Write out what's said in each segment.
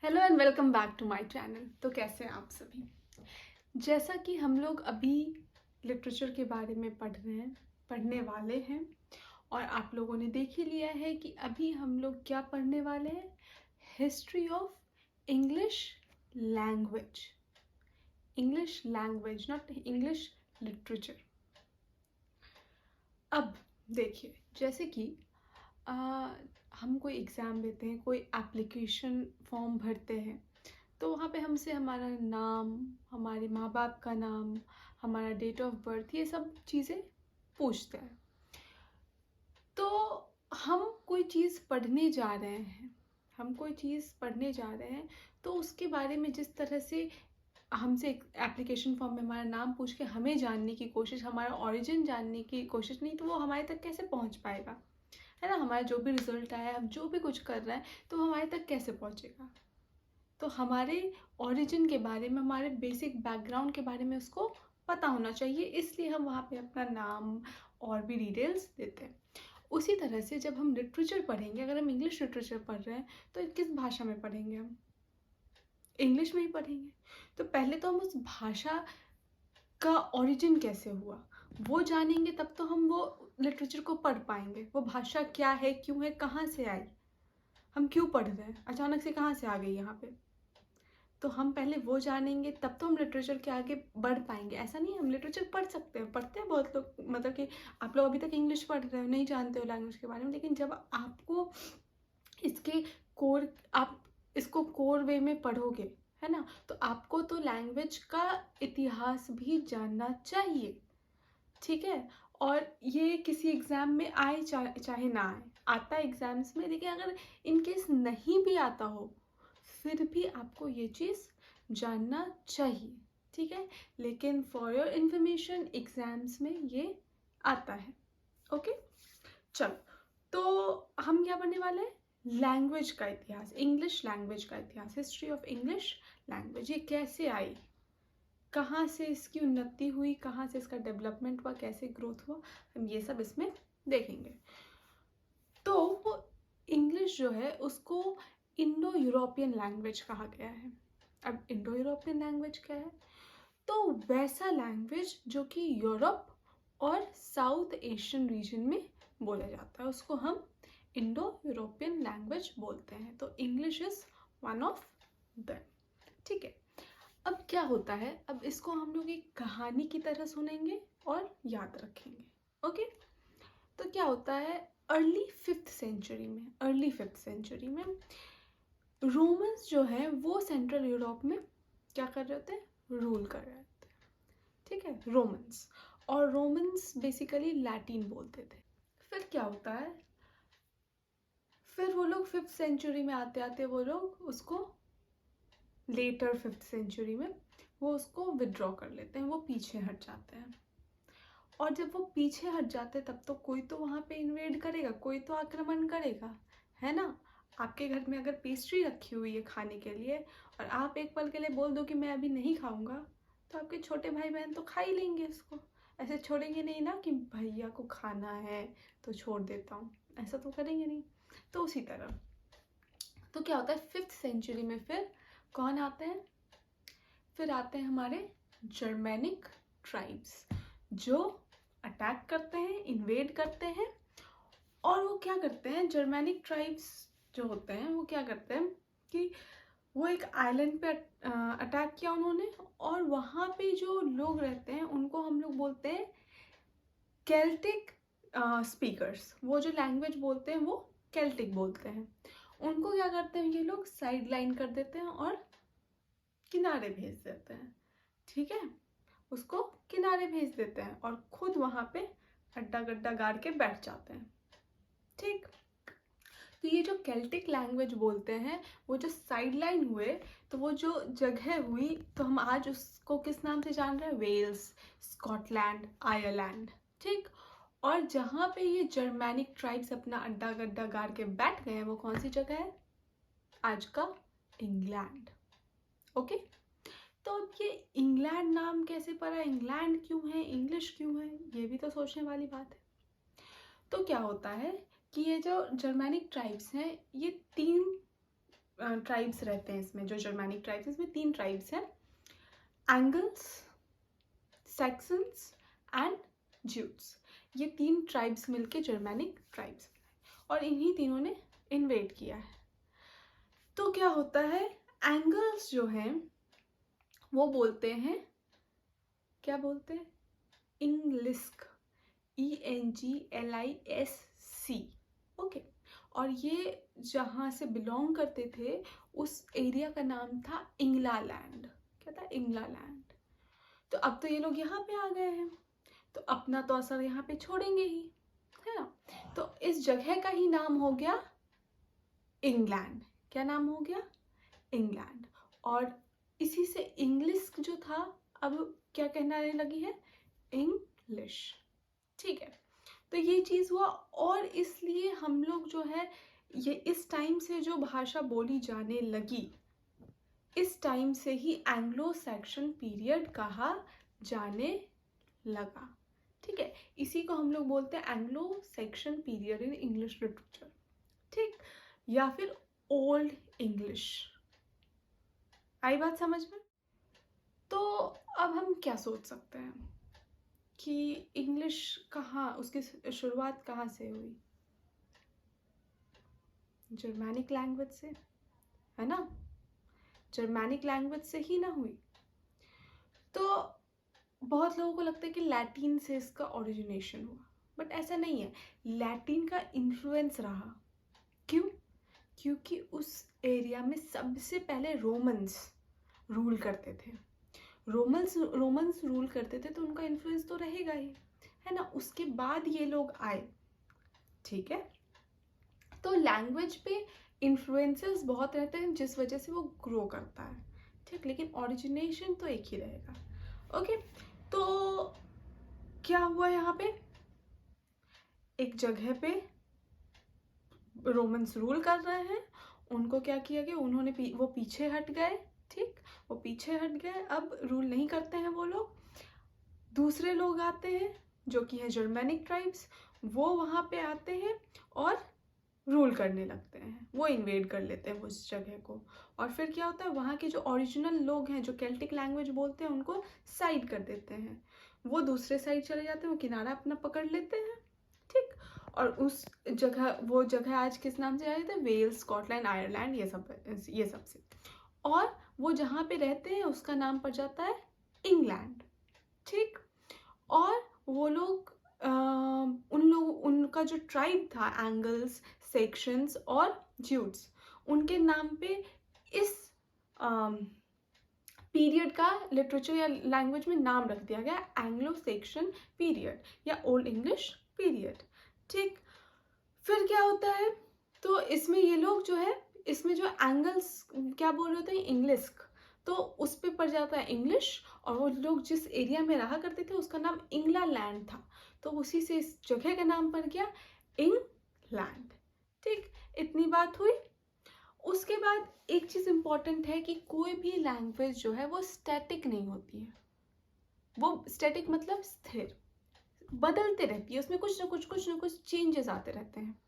Hello and welcome back to my channel. तो कैसे हैं आप सभी। जैसा कि हम लोग अभी लिटरेचर के बारे में पढ़ने वाले हैं और आप लोगों ने देख ही लिया है कि अभी हम लोग क्या पढ़ने वाले हैं। History of English language. English language not English literature. अब देखिए, जैसे कि आ, हम कोई एग्ज़ाम देते हैं, कोई एप्लीकेशन फॉर्म भरते हैं, तो वहाँ पे हमसे हमारा नाम, हमारे माँ बाप का नाम, हमारा डेट ऑफ बर्थ, ये सब चीज़ें पूछते हैं। तो हम कोई चीज़ पढ़ने जा रहे हैं, तो उसके बारे में जिस तरह से हमसे एक एप्लीकेशन फॉर्म में हमारा नाम पूछ के हमें जानने की कोशिश, हमारा ओरिजिन जानने की कोशिश, नहीं तो वो हमारे तक कैसे पहुँच पाएगा, है ना। हमारा जो भी रिजल्ट आया, हम जो भी कुछ कर रहे हैं, तो हमारे तक कैसे पहुँचेगा। तो हमारे ओरिजिन के बारे में, हमारे बेसिक बैकग्राउंड के बारे में उसको पता होना चाहिए, इसलिए हम वहाँ पे अपना नाम और भी डिटेल्स देते हैं। उसी तरह से जब हम लिटरेचर पढ़ेंगे, अगर हम इंग्लिश लिटरेचर पढ़ रहे हैं, तो किस भाषा में पढ़ेंगे, हम इंग्लिश में ही पढ़ेंगे। तो पहले तो हम उस भाषा का ओरिजिन कैसे हुआ वो जानेंगे, तब तो हम वो लिटरेचर को पढ़ पाएंगे। वो भाषा क्या है, क्यों है, कहाँ से आई, हम क्यों पढ़ रहे हैं, अचानक से कहाँ से आ गई यहाँ पे। तो हम पहले वो जानेंगे, तब तो हम लिटरेचर के आगे बढ़ पाएंगे। ऐसा नहीं है, हम लिटरेचर पढ़ते हैं बहुत लोग, मतलब कि आप लोग अभी तक इंग्लिश पढ़ रहे हो, नहीं जानते हो लैंग्वेज के बारे में, लेकिन जब आपको इसके कोर आप इसको कोर वे में पढ़ोगे, है ना, तो आपको तो लैंग्वेज का इतिहास भी जानना चाहिए, ठीक है। और ये किसी एग्ज़ाम में आए चाहे ना आए, आता है एग्ज़ाम्स में, लेकिन अगर इन केस नहीं भी आता हो, फिर भी आपको ये चीज़ जानना चाहिए, ठीक है। लेकिन फॉर योर इंफॉर्मेशन, एग्ज़ाम्स में ये आता है। ओके, चलो, तो हम क्या पढ़ने वाले हैं, लैंग्वेज का इतिहास, इंग्लिश लैंग्वेज का इतिहास, हिस्ट्री ऑफ इंग्लिश लैंग्वेज। ये कैसे आई, कहाँ से इसकी उन्नति हुई, कहाँ से इसका डेवलपमेंट हुआ, कैसे ग्रोथ हुआ, हम ये सब इसमें देखेंगे। तो इंग्लिश जो है उसको इंडो यूरोपियन लैंग्वेज कहा गया है। अब इंडो यूरोपियन लैंग्वेज क्या है, तो वैसा लैंग्वेज जो कि यूरोप और साउथ एशियन रीजन में बोला जाता है, उसको हम इंडो यूरोपियन लैंग्वेज बोलते हैं। तो English is one of them, ठीक है। अब क्या होता है, अब इसको हम लोग एक कहानी की तरह सुनेंगे और याद रखेंगे। ओके, तो क्या होता है, अर्ली फिफ्थ सेंचुरी में रोमन्स जो है वो सेंट्रल यूरोप में क्या कर रहे थे, रूल कर रहे थे, ठीक है, रोमन्स। और रोमन्स बेसिकली लैटिन बोलते थे। फिर क्या होता है, फिर वो लोग फिफ्थ सेंचुरी में आते आते वो लोग उसको, लेटर फिफ्थ सेंचुरी में वो उसको विड्रॉ कर लेते हैं, वो पीछे हट जाते हैं। और जब वो पीछे हट जाते हैं, तब तो कोई तो वहाँ पे इन्वेड करेगा, कोई तो आक्रमण करेगा, है ना। आपके घर में अगर पेस्ट्री रखी हुई है खाने के लिए, और आप एक पल के लिए बोल दो कि मैं अभी नहीं खाऊंगा, तो आपके छोटे भाई बहन तो खा ही लेंगे इसको। ऐसे छोड़ेंगे नहीं ना कि भैया को खाना है तो छोड़ देता हूँ, ऐसा तो करेंगे नहीं। तो उसी तरह, तो क्या होता है, फिफ्थ सेंचुरी में फिर कौन आते हैं, फिर आते हैं हमारे जर्मेनिक ट्राइब्स, जो अटैक करते हैं, इन्वेड करते हैं। और वो क्या करते हैं, जर्मेनिक ट्राइब्स जो होते हैं वो क्या करते हैं कि वो एक आइलैंड पे अटैक किया उन्होंने, और वहाँ पे जो लोग रहते हैं उनको हम लोग बोलते हैं केल्टिक स्पीकर्स। वो जो लैंग्वेज बोलते हैं वो केल्टिक बोलते हैं। उनको क्या करते हैं, ये लोग साइड लाइन कर देते हैं और किनारे भेज देते हैं, ठीक है, उसको किनारे भेज देते हैं और खुद वहाँ पे अड्डा गड्ढा गाड़ के बैठ जाते हैं, ठीक। तो ये जो केल्टिक लैंग्वेज बोलते हैं, वो जो साइडलाइन हुए, तो वो जो जगह हुई, तो हम आज उसको किस नाम से जान रहे हैं, वेल्स, स्कॉटलैंड, आयरलैंड, ठीक। और जहाँ पे ये जर्मैनिक ट्राइब्स अपना अड्डा गड्ढा गाड़ के बैठ गए हैं, वो कौन सी जगह है, आज का इंग्लैंड। ओके, तो अब ये इंग्लैंड नाम कैसे पड़ा, इंग्लैंड क्यों है, इंग्लिश क्यों है, ये भी तो सोचने वाली बात है। तो क्या होता है कि ये जो जर्मैनिक ट्राइब्स हैं, ये तीन ट्राइब्स रहते हैं इसमें, जो जर्मैनिक ट्राइब्स, इसमें 3 ट्राइब्स हैं, एंगल्स, सैक्सन्स एंड ज्यूट्स। ये 3 ट्राइब्स मिलके जर्मैनिक ट्राइब्स, और इन्हीं तीनों ने इन्वेड किया है। तो क्या होता है, एंगल्स जो हैं वो बोलते हैं, क्या बोलते हैं, इंग्लिस्क, ENGLISC, ओके। और ये जहाँ से बिलोंग करते थे उस एरिया का नाम था इंग्लालैंड। क्या था, इंग्लालैंड। तो अब तो ये लोग यहाँ पे आ गए हैं, तो अपना तो असर यहाँ पे छोड़ेंगे ही, है ना। तो इस जगह का ही नाम हो गया इंग्लैंड। क्या नाम हो गया, इंग्लैंड। और इसी से इंग्लिश जो था अब क्या कहने लगी है, इंग्लिश, ठीक है। तो ये चीज़ हुआ, और इसलिए हम लोग जो है ये इस टाइम से जो भाषा बोली जाने लगी, इस टाइम से ही एंग्लो सैक्सन पीरियड कहा जाने लगा, ठीक है। इसी को हम लोग बोलते हैं Anglo Saxon period in English literature, ठीक, या फिर ओल्ड इंग्लिश। आई बात समझ में। तो अब हम क्या सोच सकते हैं कि इंग्लिश कहाँ, उसकी शुरुआत कहाँ से हुई, जर्मैनिक लैंग्वेज से, है ना, जर्मैनिक लैंग्वेज से ही ना हुई। तो बहुत लोगों को लगता है कि लैटिन से इसका ओरिजिनेशन हुआ, बट ऐसा नहीं है, लैटिन का इन्फ्लुएंस रहा। क्यों, क्योंकि उस एरिया में सबसे पहले रोमन्स रूल करते थे, रोमन्स रूल करते थे, तो उनका इन्फ्लुएंस तो रहेगा ही, है ना। उसके बाद ये लोग आए, ठीक है। तो लैंग्वेज पे इन्फ्लुएंसेस बहुत रहते हैं, जिस वजह से वो ग्रो करता है, ठीक, लेकिन ओरिजिनेशन तो एक ही रहेगा, ओके। तो क्या हुआ, यहाँ पे एक जगह पे रोमन्स रूल कर रहे हैं, उनको क्या किया गया, उन्होंने वो पीछे हट गए, ठीक, वो पीछे हट गए, अब रूल नहीं करते हैं वो लोग। दूसरे लोग आते हैं जो कि है जर्मैनिक ट्राइब्स, वो वहाँ पे आते हैं और रूल करने लगते हैं, वो इन्वेड कर लेते हैं उस जगह को। और फिर क्या होता है, वहाँ के जो ओरिजिनल लोग हैं जो केल्टिक लैंग्वेज बोलते हैं उनको साइड कर देते हैं, वो दूसरे साइड चले जाते हैं, वो किनारा अपना पकड़ लेते हैं, ठीक। और उस जगह, वो जगह आज किस नाम से जानी जाती है, वेल्स, स्कॉटलैंड, आयरलैंड, ये सब से। और वो जहाँ पे रहते हैं उसका नाम पड़ जाता है इंग्लैंड, ठीक। और वो लोग उनका जो ट्राइब था, एंगल्स, सेक्शंस और ज्यूट्स, उनके नाम पे इस पीरियड का लिटरेचर या लैंग्वेज में नाम रख दिया गया, एंग्लो सेक्शन पीरियड या ओल्ड इंग्लिश पीरियड, ठीक। फिर क्या होता है, तो इसमें ये लोग जो है, इसमें जो एंगल्स क्या बोल रहे होते हैं, इंग्लिश, तो उस पे पड़ जाता है इंग्लिश। और वो लोग जिस एरिया में रहा करते थे उसका नाम इंग्लैंड था, तो उसी से इस जगह का नाम पड़ गया इंग्लैंड, ठीक। इतनी बात हुई। उसके बाद एक चीज़ इम्पॉर्टेंट है कि कोई भी लैंग्वेज जो है वो स्टैटिक नहीं होती है, वो स्टैटिक मतलब स्थिर, बदलते रहती है, उसमें कुछ ना कुछ चेंजेस आते रहते हैं,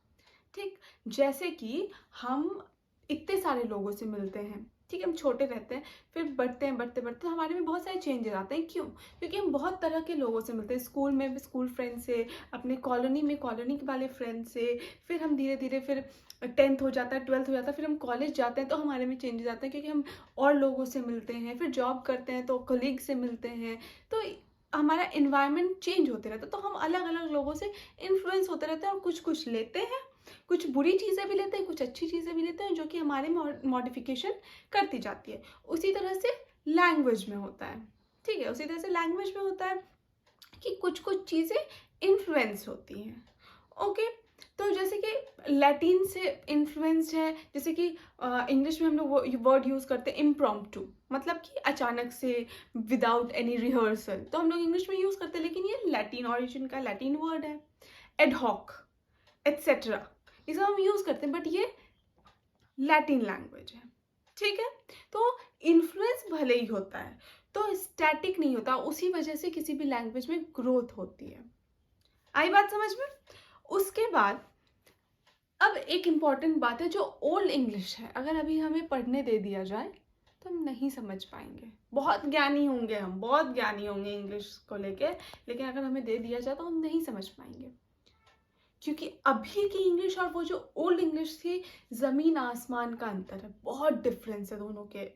ठीक। जैसे कि हम इतने सारे लोगों से मिलते हैं, ठीक है, हम छोटे रहते हैं, फिर बढ़ते तो हमारे में बहुत सारे चेंजेस आते हैं। क्यों, क्योंकि हम बहुत तरह के लोगों से मिलते हैं, स्कूल में भी स्कूल फ्रेंड से, अपने कॉलोनी में कॉलोनी वाले फ्रेंड से, फिर हम धीरे धीरे फिर 10th हो जाता है, 12th हो जाता है, फिर हम कॉलेज जाते हैं तो हमारे में चेंजेस आते हैं, क्योंकि हम और लोगों से मिलते हैं, फिर जॉब करते हैं तो कलीग से मिलते हैं, तो हमारा इन्वायरमेंट चेंज होते रहता है, तो हम अलग अलग लोगों से इन्फ्लुएंस होते रहते हैं, और कुछ लेते हैं, कुछ बुरी चीज़ें भी लेते हैं, कुछ अच्छी चीज़ें भी लेते हैं, जो कि हमारे मॉडिफिकेशन करती जाती है। उसी तरह से लैंग्वेज में होता है, ठीक है, उसी तरह से लैंग्वेज में होता है कि कुछ चीज़ें इन्फ्लुएंस होती हैं, ओके। तो जैसे कि लैटिन से इन्फ्लुएंस्ड है, जैसे कि इंग्लिश में हम लोग वो वर्ड यूज़ करते हैं इम्प्रॉम्प्टू, मतलब कि अचानक से, विदाउट एनी रिहर्सल, तो हम लोग इंग्लिश में यूज़ करते हैं, लेकिन ये लैटिन ऑरिजिन का लैटिन वर्ड है। एडहॉक, एट्सेट्रा, ये सब हम यूज़ करते हैं, बट ये लैटिन लैंग्वेज है, ठीक है। तो इन्फ्लुएंस भले ही होता है, तो स्टैटिक नहीं होता, उसी वजह से किसी भी लैंग्वेज में ग्रोथ होती है। आई बात समझ में। उसके बाद अब एक इम्पॉर्टेंट बात है, जो ओल्ड इंग्लिश है अगर अभी हमें पढ़ने दे दिया जाए तो हम नहीं समझ पाएंगे। बहुत ज्ञानी होंगे हम, बहुत ज्ञानी होंगे इंग्लिश को लेके, लेकिन अगर हमें दे दिया जाए तो हम नहीं समझ पाएंगे, क्योंकि अभी की इंग्लिश और वो जो ओल्ड इंग्लिश थी, ज़मीन आसमान का अंतर है, बहुत डिफरेंस है दोनों के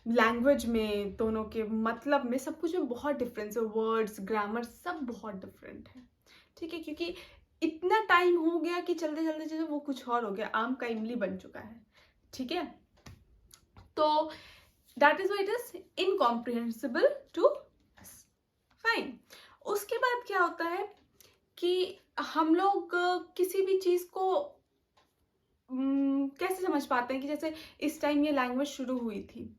लैंग्वेज में, दोनों के मतलब में, सब कुछ में बहुत डिफरेंस है, वर्ड्स, ग्रामर सब बहुत डिफरेंट है। ठीक है, क्योंकि इतना टाइम हो गया कि चलते चलते चलते वो कुछ और हो गया, आम का इमली बन चुका है। ठीक है, तो that is why it is incomprehensible to fine. उसके बाद क्या होता है कि हम लोग किसी भी चीज को कैसे समझ पाते हैं कि जैसे इस टाइम ये लैंग्वेज शुरू हुई थी,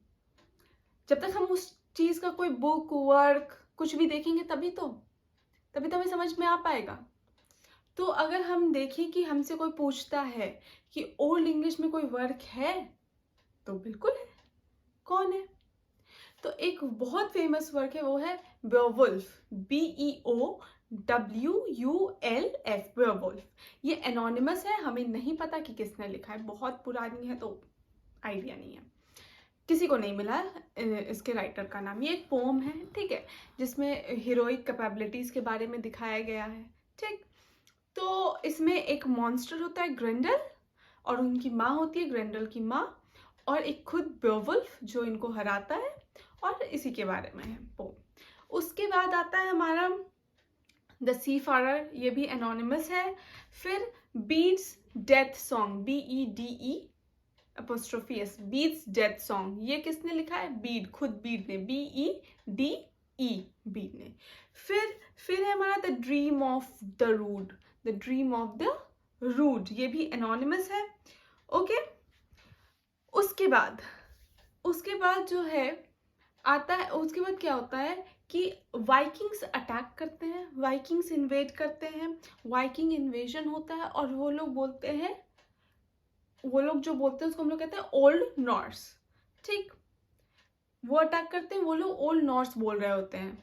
जब तक हम उस चीज का कोई बुक, वर्क कुछ भी देखेंगे तभी तो हमें समझ में आ पाएगा। तो अगर हम देखें कि हमसे कोई पूछता है कि ओल्ड इंग्लिश में कोई वर्क है, तो बिल्कुल है। कौन है? तो एक बहुत फेमस वर्क है, वो है बेowulf, BEOWULF, बेowulf। ये एनोनिमस है, हमें नहीं पता कि किसने लिखा है, बहुत पुरानी है तो आइडिया नहीं है, किसी को नहीं मिला इसके राइटर का नाम। ये एक पोम है, ठीक है, जिसमें हीरोइक कैपेबिलिटीज के बारे में दिखाया गया है। ठीक, तो इसमें एक मॉन्स्टर होता है ग्रेंडल, और उनकी माँ होती है ग्रेंडल की माँ, और एक खुद बेowulf जो इनको हराता है, और इसी के बारे में है पोम। उसके बाद आता है हमारा द सीफारर, ये भी एनोनिमस है। फिर beads death song, BEDE apostrophe S, beads death song, ये किसने लिखा है? बीड, खुद बीड ने, BEDE, बीड ने। फिर है हमारा the dream of the rude, the dream of the rude, ये भी एनोनिमस है। ओके, उसके बाद जो है आता है, उसके बाद क्या होता है कि वाइकिंग्स अटैक करते हैं, वाइकिंग्स इन्वेड करते हैं, वाइकिंग इन्वेजन होता है, और वो लोग जो बोलते हैं उसको हम लोग कहते हैं ओल्ड नॉर्स। ठीक, वो अटैक करते हैं, वो लोग ओल्ड नॉर्स बोल रहे होते हैं,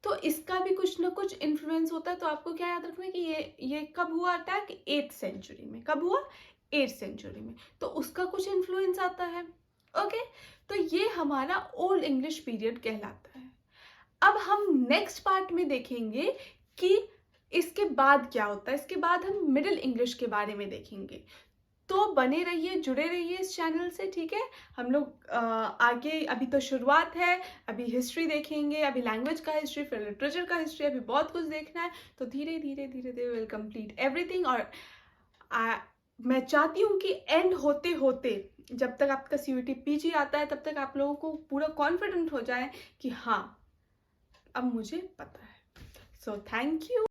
तो इसका भी कुछ ना कुछ इन्फ्लुएंस होता है। तो आपको क्या याद रखना है कि ये कब हुआ अटैक? 8th सेंचुरी में। कब हुआ? 8th सेंचुरी में, तो उसका कुछ इन्फ्लुएंस आता है। ओके, तो ये हमारा ओल्ड इंग्लिश पीरियड कहलाता है। अब हम नेक्स्ट पार्ट में देखेंगे कि इसके बाद क्या होता है, इसके बाद हम मिडिल इंग्लिश के बारे में देखेंगे। तो बने रहिए, जुड़े रहिए इस चैनल से, ठीक है। हम लोग आगे, अभी तो शुरुआत है, अभी हिस्ट्री देखेंगे, अभी लैंग्वेज का हिस्ट्री, फिर लिटरेचर का हिस्ट्री, अभी बहुत कुछ देखना है। तो धीरे धीरे धीरे धीरे विल कंप्लीट एवरीथिंग। और मैं चाहती हूँ कि एंड होते होते, जब तक आपका CUET PG आता है, तब तक आप लोगों को पूरा कॉन्फिडेंट हो जाए कि हाँ, अब मुझे पता है। So thank you.